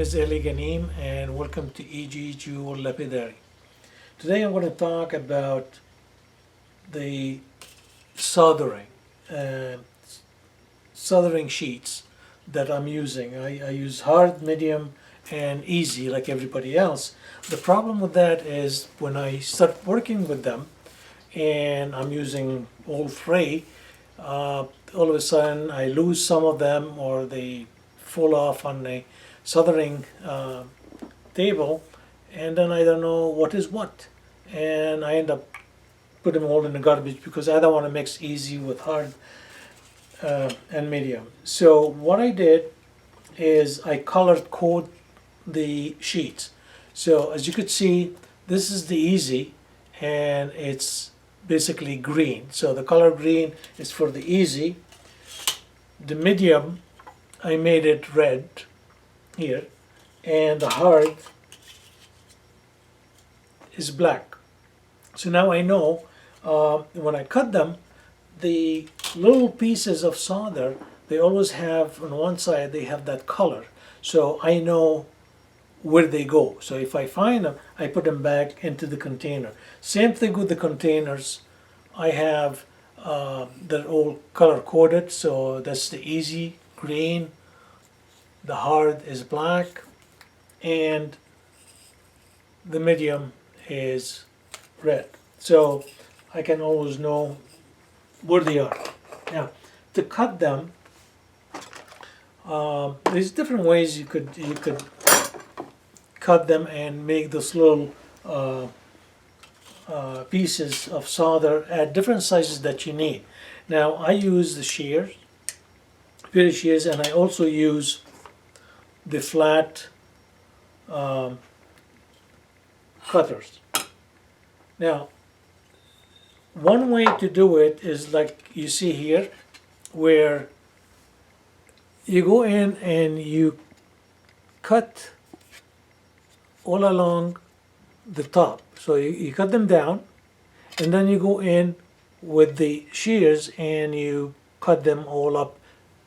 is Eli Ganim and welcome to EG Jewel Lapidary. Today I'm going to talk about the soldering, uh, soldering sheets that I'm using. I use hard, medium, and easy like everybody else. The problem with that is when I start working with them and I'm using all three, all of a sudden I lose some of them or they fall off on the soldering table, and then I don't know what is what, and I end up putting them all in the garbage because I don't want to mix easy with hard and medium. So what I did is I colored code the sheets. So as you could see, this is the easy, and it's basically green. So the color green is for the easy. The medium, I made it red here, and the hard is black. So now I know when I cut them, the little pieces of solder, they always have on one side, they have that color. So I know where they go. So if I find them, I put them back into the container. Same thing with the containers. I have they're all color coded. So that's the easy green, the hard is black, and the medium is red. So I can always know where they are. Now, to cut them, there's different ways you could cut them and make those little pieces of solder at different sizes that you need. Now, I use the shears, and I also use the flat cutters. Now, one way to do it is like you see here, where you go in and you cut all along the top. So you cut them down, and then you go in with the shears and you cut them all up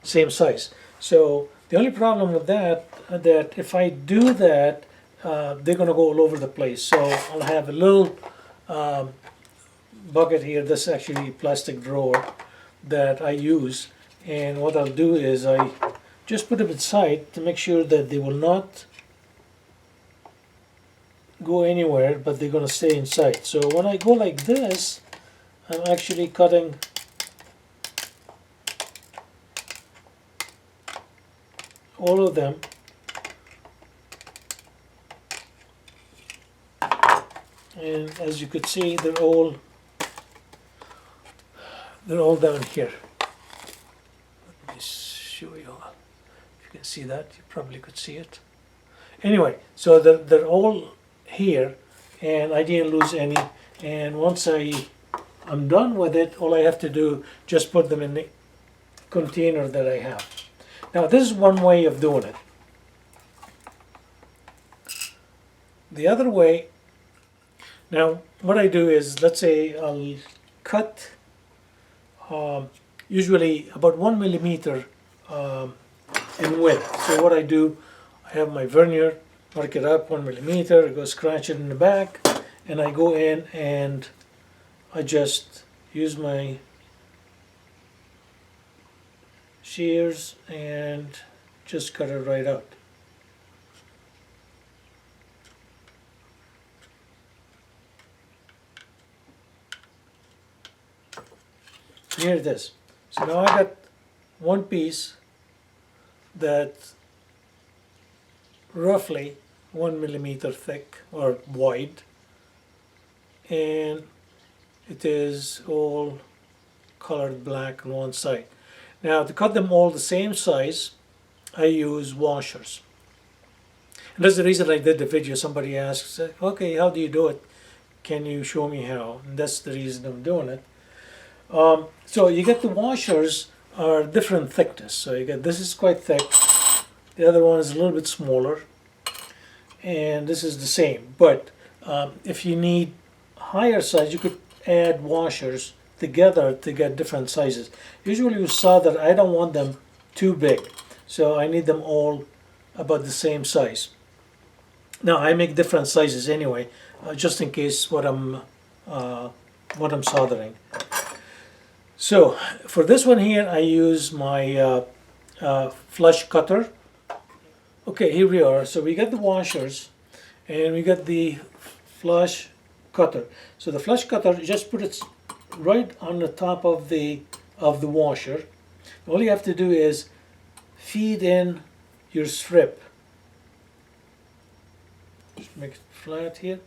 same size. So the only problem with that if I do that, they're going to go all over the place. So I'll have a little bucket here. This is actually a plastic drawer that I use, and what I'll do is I just put them inside to make sure that they will not go anywhere, but they're going to stay inside. So when I go like this, I'm actually cutting all of them, and as you could see, they're all down here. Let me show you. If you can see that, you probably could see it. Anyway, so they're all here, and I didn't lose any. And once I'm done with it, all I have to do just put them in the container that I have. Now, this is one way of doing it. The other way, now what I do is, let's say I'll cut usually about 1 millimeter in width. So what I do, I have my vernier, mark it up 1 millimeter, I go scratch it in the back, and I go in and I just use my shears and just cut it right out. Here it is. So now I got one piece that's roughly 1 millimeter thick or wide, and it is all colored black on one side. Now, to cut them all the same size, I use washers. And that's the reason I did the video. Somebody asks, okay, how do you do it? Can you show me how? And that's the reason I'm doing it. So you get the washers are different thickness. So you get, this is quite thick, the other one is a little bit smaller, and this is the same. But if you need higher size, you could add washers together to get different sizes. Usually with solder, I don't want them too big, so I need them all about the same size. Now I make different sizes anyway, just in case what I'm soldering. So for this one here, I use my flush cutter. Okay, here we are. So we got the washers, and we got the flush cutter. So the flush cutter, just put it right on the top of the washer. All you have to do is feed in your strip. Just make it flat here.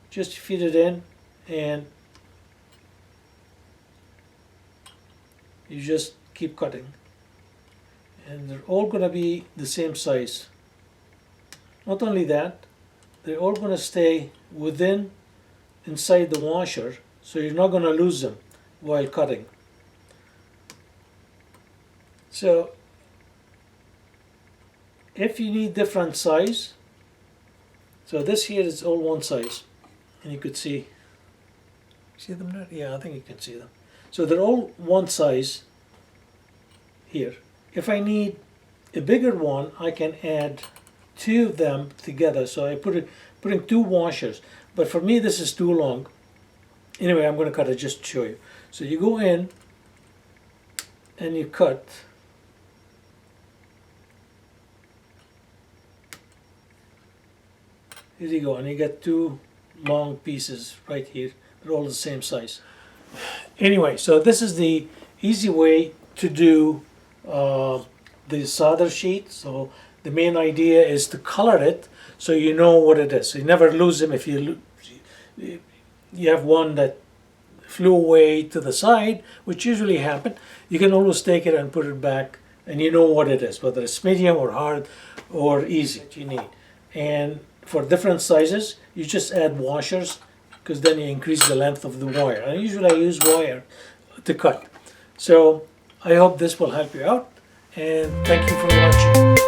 Just feed it in, and you just keep cutting. And they're all going to be the same size. Not only that, they're all going to stay inside the washer, so you're not going to lose them while cutting. So if you need different size, so this here is all one size, and you could see them there? Yeah, I think you can see them. So they're all one size here. If I need a bigger one, I can add two of them together. So I put in two washers. But for me, this is too long. Anyway, I'm going to cut it just to show you. So you go in and you cut. Here you go, and you get two long pieces right here. They're all the same size. Anyway, so this is the easy way to do the solder sheet. So the main idea is to color it so you know what it is. So you never lose them. If you have one that flew away to the side, which usually happen, you can always take it and put it back, and you know what it is, whether it's medium or hard or easy that you need. And for different sizes, you just add washers, because then you increase the length of the wire. And usually I use wire to cut. So I hope this will help you out, and thank you for watching.